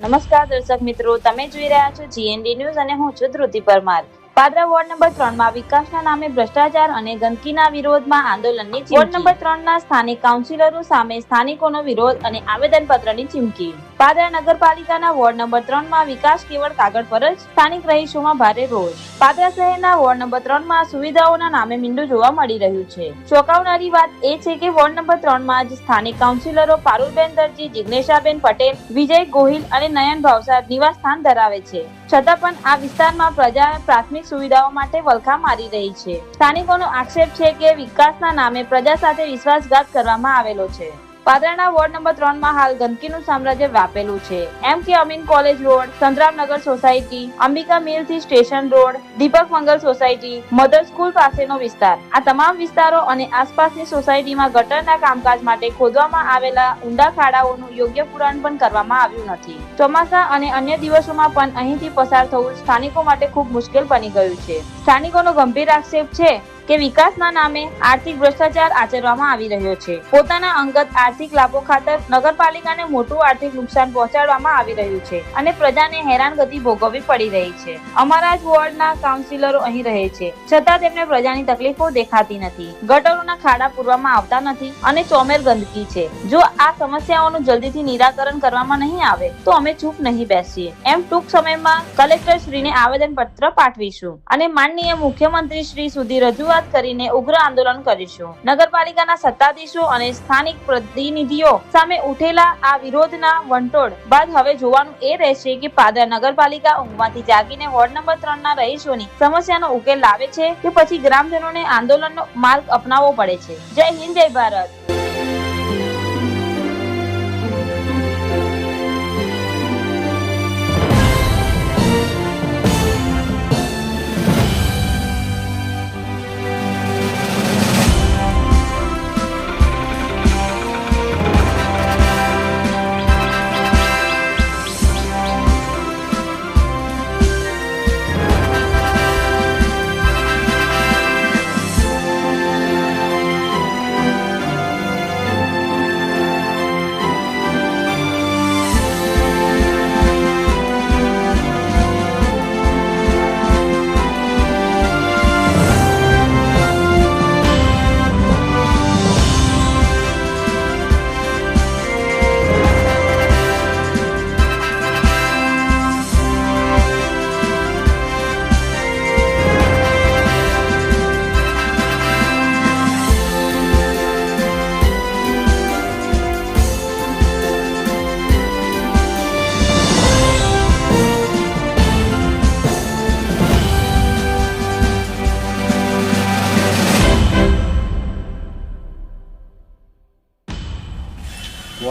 નમસ્કાર દર્શક મિત્રો, તમે જોઈ રહ્યા છો GND ન્યૂઝ અને હું છું ધ્રુતિ પરમાર. પાદરા વોર્ડ નંબર 3 માં વિકાસના નામે ભ્રષ્ટાચાર અને ગંદકીના વિરોધમાં આંદોલનની ચીમકી. વોર્ડ નંબર 3 ના સ્થાનિક કાઉન્સિલરો સામે સ્થાનિકોનો વિરોધ અને આવેદનપત્રની ચીમકી. પાદરા નગરપાલિકાના વોર્ડ નંબર 3 માં વિકાસ કેવળ કાગળ પર જ, સ્થાનિક રહીશોમાં ભારે રોષ. પાદરા શહેરના વોર્ડ નંબર 3 માં સુવિધાઓના નામે મીંડું જોવા મળી રહ્યું છે. ચોંકાવનારી વાત એ છે કે વોર્ડ નંબર 3 માં જ સ્થાનિક કાઉન્સિલરો પારુલબેન દરજી, જિજ્ઞેશાબેન પટેલ, વિજય ગોહિલ અને નયન ભાવસાર નિવાસ સ્થાન ધરાવે છે. છતાં પણ આ વિસ્તારમાં પ્રજા પ્રાથમિક સુવિધાઓ માટે વલખા મારી રહી છે. સ્થાનિકોનો આક્ષેપ છે કે વિકાસના નામે પ્રજા સાથે વિશ્વાસઘાત કરવામાં આવેલો છે. પાદરાના વોર્ડ નંબર 3 માં હાલ ગંદકીનું સામ્રાજ્ય વ્યાપેલું છે. MK Amin college road, Santramnagar society, Ambika mill થી station road, Deepak Mangal society, mother school પાસેનો વિસ્તાર, આ તમામ વિસ્તારો અને આસપાસની સોસાયટીમાં ગટરના કામકાજ માટે ખોદવામાં આવેલા ઊંડા ખાડાઓનું યોગ્ય પુરાણ પણ કરવામાં આવ્યું નથી. ચોમાસા અને અન્ય દિવસોમાં પણ અહીંથી પસાર થવું સ્થાનિકો માટે ખૂબ મુશ્કેલ બની ગયું છે. સ્થાનિકોનો ગંભીર આક્ષેપ છે કે વિકાસના નામે આર્થિક ભ્રષ્ટાચાર આચરવામાં આવી રહ્યો છે. પોતાના અંગત આર્થિક લાભો ખાતર નગરપાલિકાને મોટું આર્થિક નુકસાન પહોંચાડવામાં આવી રહ્યું છે અને પ્રજાને હેરાનગતિ ભોગવવી પડી રહી છે. અમારા જ વોર્ડના કાઉન્સિલરો અહીં રહે છે, છતાં તેમને પ્રજાની તકલીફો દેખાતી નથી. ગટરોના ખાડા પૂરવામાં આવતા નથી અને ચોમેર ગંદકી છે. જો આ સમસ્યાઓનું જલ્દીથી નિરાકરણ કરવામાં નહીં આવે તો અમે ચૂપ નહીં બેસીએ, એમ ટૂંક સમયમાં કલેક્ટર શ્રીને આવેદન પત્ર પાઠવીશું અને માનનીય મુખ્યમંત્રી શ્રી સુધી રજૂઆત કરીને ઉગ્ર આંદોલન કરીશું. નગરપાલિકાના સત્તાધીશો અને સ્થાનિક પ્રતિનિધિઓ સામે ઉઠેલા આ વિરોધના વંટોળ બાદ હવે જોવાનું એ રહેશે કે પાદરા નગરપાલિકા ઊંઘમાંથી જાગીને વોર્ડ નંબર 3 ના રહીશોની સમસ્યાનો ઉકેલ લાવે છે કે પછી ગ્રામજનોને આંદોલનનો માર્ગ અપનાવવો પડે છે. જય હિન્દ, જય ભારત.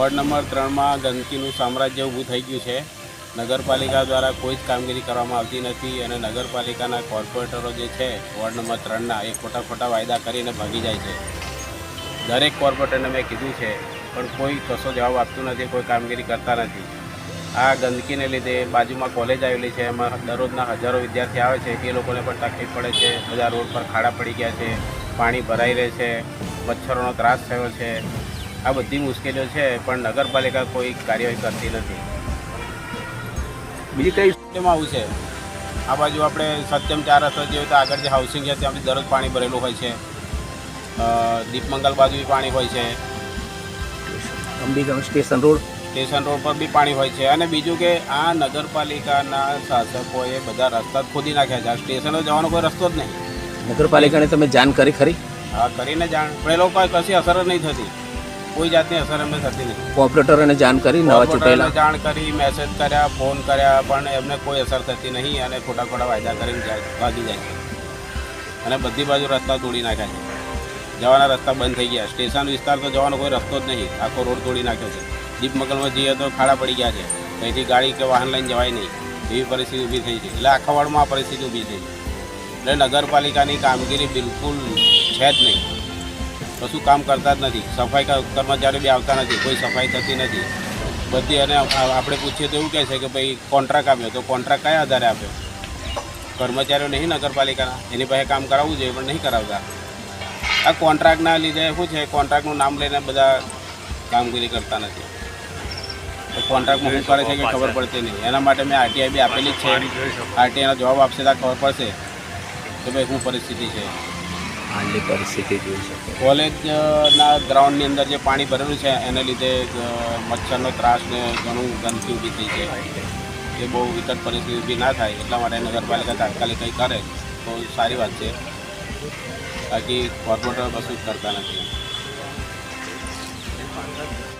વોર્ડ નંબર 3માં ગંદકીનું સામ્રાજ્ય ઊભું થઈ ગયું છે. નગરપાલિકા દ્વારા કોઈ જ કામગીરી કરવામાં આવતી નથી અને નગરપાલિકાના કોર્પોરેટરો જે છે વોર્ડ નંબર 3ના એ ખોટા વાયદા કરીને ભાગી જાય છે. દરેક કોર્પોરેટરને મેં કીધું છે પણ કોઈ કશો જવાબ આપતું નથી, કોઈ કામગીરી કરતા નથી. આ ગંદકીને લીધે બાજુમાં કોલેજ આવેલી છે, એમાં દરરોજના હજારો વિદ્યાર્થી આવે છે, એ લોકોને પણ તકલીફ પડે છે. બધા રોડ પર ખાડા પડી ગયા છે, પાણી ભરાઈ રહે છે, મચ્છરોનો ત્રાસ થયો છે. આ બધી મુશ્કેલીઓ છે પણ નગરપાલિકા કોઈ કાર્યવાહી કરતી નથી. બીજી કઈ સિસ્ટમમાં આવું છે, આ બાજુ આપણે સત્યમ 4 રસ્તા જોઈએ તો આગળ જે હાઉસિંગ છે ત્યાંથી દરરોજ પાણી ભરેલું હોય છે. દીપમંગલ બાજુ બી પાણી હોય છે, અંબિકા સ્ટેશન રોડ પર બી પાણી હોય છે. અને બીજું કે આ નગરપાલિકાના શાસકોએ બધા રસ્તા ખોદી નાખ્યા છે. આ સ્ટેશનો જવાનો કોઈ રસ્તો જ નહીં. નગરપાલિકાને તમે જાણ કરી ખરી? હા, કરીને જાણ, પણ એ લોકો કશી અસર જ નહીં થતી, કોઈ જાતની અસર એમને થતી નહીં. કોર્પોરેટરોને જાણ કરી, નવા ચૂંટાયેલા જાણ કરી, મેસેજ કર્યા, ફોન કર્યા, પણ એમને કોઈ અસર થતી નહીં અને ખોટા વાયદા કરીને ભાગી જાય છે. અને બધી બાજુ રસ્તા તોડી નાખ્યા છે, જવાના રસ્તા બંધ થઈ ગયા. સ્ટેશન વિસ્તાર તો જવાનો કોઈ રસ્તો જ નહીં, આખો રોડ તોડી નાખ્યો છે. દીપમંગલમાં જઈએ તો ખાડા પડી ગયા છે, અહીંથી ગાડી કે વાહન લઈને જવાય નહીં, એવી પરિસ્થિતિ ઊભી થઈ છે. એટલે આખા વાડમાં આ પરિસ્થિતિ ઊભી થઈ છે. એટલે નગરપાલિકાની કામગીરી બિલકુલ છે જ નહીં, કશું કામ કરતા જ નથી. સફાઈ કર્મચારીઓ બી આવતા નથી, કોઈ સફાઈ થતી નથી બધી. અને આપણે પૂછીએ તો એવું કહે છે કે ભાઈ કોન્ટ્રાક્ટ આપ્યો, તો કોન્ટ્રાક્ટ કયા આધારે આપ્યો? કર્મચારીઓ નહીં નગરપાલિકાના, એની પાસે કામ કરાવવું જોઈએ પણ નહીં કરાવતા. આ કોન્ટ્રાક્ટના લીધે શું છે, કોન્ટ્રાક્ટનું નામ લઈને બધા કામગીરી કરતા નથી. તો કોન્ટ્રાક્ટમાં શું કરે છે કે ખબર પડતી નહીં. એના માટે મેં આરટીઆઈ બી આપેલી જ છે. આરટીઆઈનો જવાબ આપશે તો ખબર પડશે કે ભાઈ શું પરિસ્થિતિ છે. હાલની પરિસ્થિતિ જોઈ શકો. કોલેજના ગ્રાઉન્ડની અંદર જે પાણી ભરેલું છે એને લીધે મચ્છરનો ત્રાસ ને ઘણું ગંદકી ઊભી થઈ છે. એ બહુ વિકટ પરિસ્થિતિ ઊભી ના થાય એટલા માટે નગરપાલિકા તાત્કાલિક કંઈ કરે તો સારી વાત છે. બાકી કોર્પોરેટર કશું જ કરતા નથી.